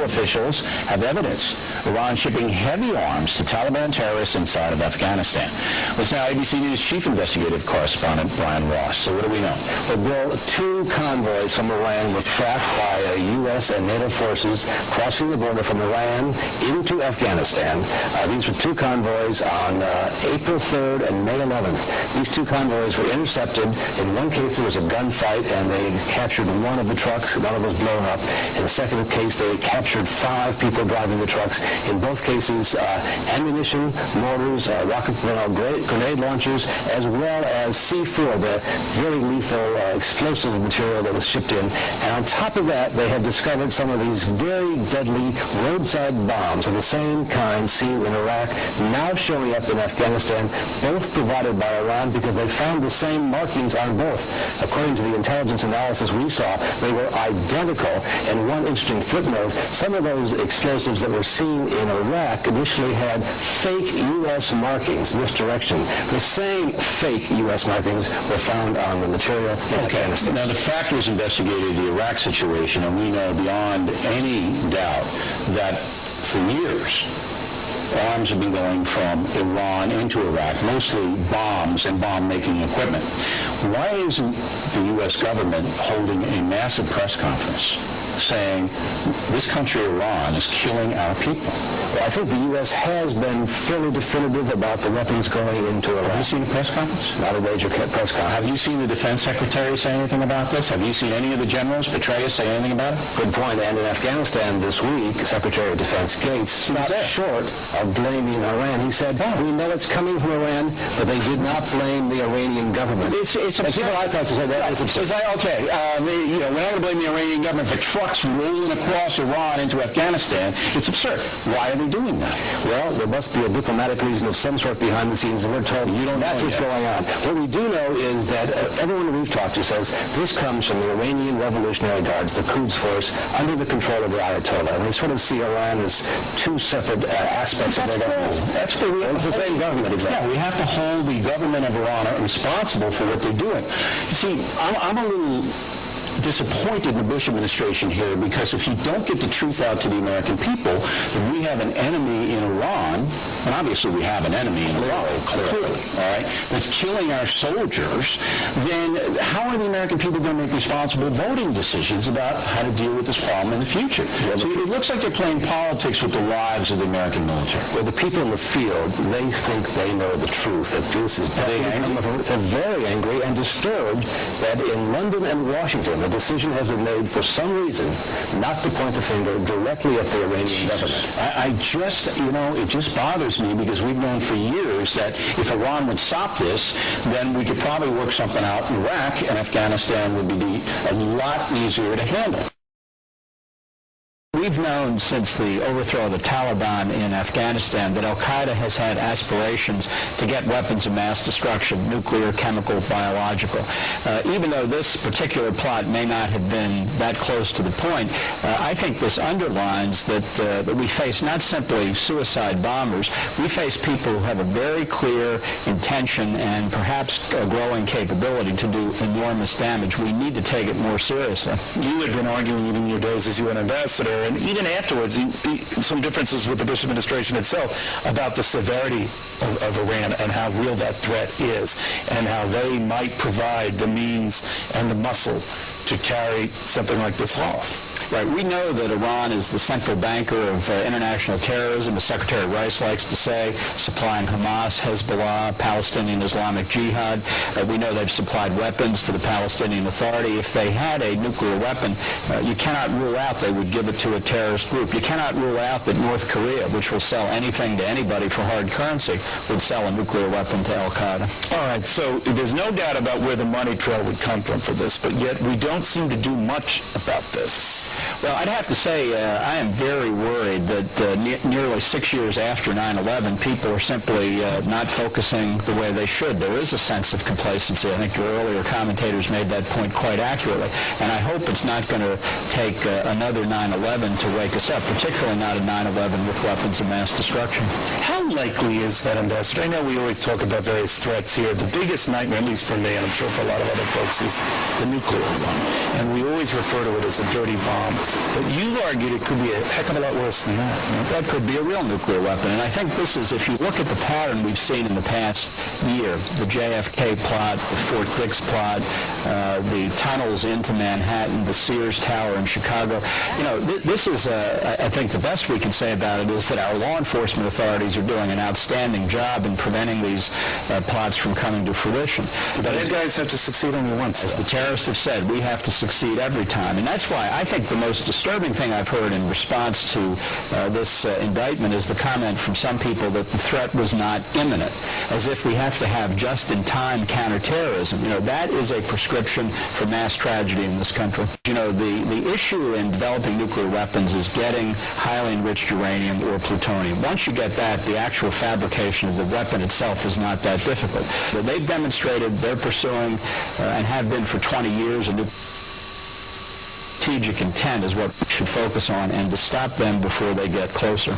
officials have evidence Iran shipping heavy arms to Taliban terrorists inside of Afghanistan. Let's now ABC News chief investigative correspondent Brian Ross. So what do we know? Well, Bill, 2 convoys from Iran were tracked by U.S. and NATO forces crossing the border from Iran into Afghanistan. These were 2 convoys on April 3rd and May 11th. These 2 convoys were intercepted. In one case, there was a gunfight, and they captured one of the trucks. One of them was blown up. In the second case, they captured 5 people driving the trucks. In both cases, ammunition, mortars, grenade launchers, as well as C4, the very lethal explosive material that was shipped in. And on top of that, they have discovered some of these very deadly roadside bombs of the same kind seen in Iraq, now showing up in Afghanistan, both provided by Iran because they found the same markings on both. According to the intelligence analysis we saw, they were identical. And one interesting footnote, some of those explosives that were seen in Iraq initially had fake U.S. markings, misdirection. The same fake U.S. markings were found on the material in Afghanistan. Now, the factors investigated the Iraq situation, and we know beyond any doubt that for years, arms have been going from Iran into Iraq, mostly bombs and bomb-making equipment. Why isn't the U.S. government holding a massive press conference saying this country, Iran, is killing our people? Well, I think the U.S. has been fairly definitive about the weapons going into Iraq. Have you seen a press conference? Not a major press conference. Have you seen the defense secretary say anything about this? Have you seen any of the generals, Petraeus, say anything about it? Good point. And in Afghanistan this week, Secretary of Defense Gates stopped short of blaming Iran. He said, we know it's coming from Iran, but they did not blame the Iranian government. It's absurd. People I talked to said that is absurd. It's like, okay, we're not going to blame the Iranian government for trucks rolling across Iran into Afghanistan. It's absurd. Why are they doing that? Well, there must be a diplomatic reason of some sort behind the scenes, and we're told that's what's going on. What we do know is that everyone we've talked to says this comes from the Iranian Revolutionary Guards, the Quds Force, under the control of the Ayatollah. And they sort of see Iran as 2 separate aspects of their government. Absolutely. It's the same government, exactly. Yeah, we have to hold the government of Iran responsible for what they're doing. You see, I'm a little disappointed in the Bush administration here, because if you don't get the truth out to the American people that we have an enemy in Iran, and obviously we have an enemy in Iran, clearly, all right, that's killing our soldiers, then how are the American people going to make responsible voting decisions about how to deal with this problem in the future? So it looks like they're playing politics with the lives of the American military. Well, the people in the field, they think they know the truth, that this is they're very angry and disturbed that in London and Washington, the decision has been made for some reason not to point the finger directly at the Iranian government. I just, it just bothers me, because we've known for years that if Iran would stop this, then we could probably work something out in Iraq, and Afghanistan would be a lot easier to handle. We've known since the overthrow of the Taliban in Afghanistan that al-Qaeda has had aspirations to get weapons of mass destruction, nuclear, chemical, biological. Even though this particular plot may not have been that close to the point, I think this underlines that we face not simply suicide bombers, we face people who have a very clear intention and perhaps a growing capability to do enormous damage. We need to take it more seriously. You had been arguing even in your days as UN ambassador, and even afterwards, some differences with the Bush administration itself about the severity of Iran and how real that threat is, and how they might provide the means and the muscle to carry something like this off. Right. We know that Iran is the central banker of international terrorism, as Secretary Rice likes to say, supplying Hamas, Hezbollah, Palestinian Islamic Jihad. We know they've supplied weapons to the Palestinian Authority. If they had a nuclear weapon, you cannot rule out they would give it to a terrorist group. You cannot rule out that North Korea, which will sell anything to anybody for hard currency, would sell a nuclear weapon to al-Qaeda. All right, so there's no doubt about where the money trail would come from for this, but yet we don't seem to do much about this. Well, I'd have to say I am very worried that nearly 6 years after 9/11, people are simply not focusing the way they should. There is a sense of complacency. I think your earlier commentators made that point quite accurately. And I hope it's not going to take another 9/11 to wake us up, particularly not a 9/11 with weapons of mass destruction. How likely is that, Ambassador? I know we always talk about various threats here. The biggest nightmare, at least for me, and I'm sure for a lot of other folks, is the nuclear one. And we always refer to it as a dirty bomb. But you've argued it could be a heck of a lot worse than that. That could be a real nuclear weapon. And I think this is, if you look at the pattern we've seen in the past year, the JFK plot, the Fort Dix plot, the tunnels into Manhattan, the Sears Tower in Chicago, this is, I think the best we can say about it is that our law enforcement authorities are doing an outstanding job in preventing these plots from coming to fruition. But these guys have to succeed only once. As the terrorists have said, we have to succeed every time. And that's why I think the most disturbing thing I've heard in response to this indictment is the comment from some people that the threat was not imminent, as if we have to have just-in-time counterterrorism. That is a prescription for mass tragedy in this country. The issue in developing nuclear weapons is getting highly enriched uranium or plutonium. Once you get that, the actual fabrication of the weapon itself is not that difficult. But they've demonstrated they're pursuing, and have been for 20 years, a strategic intent is what we should focus on, and to stop them before they get closer.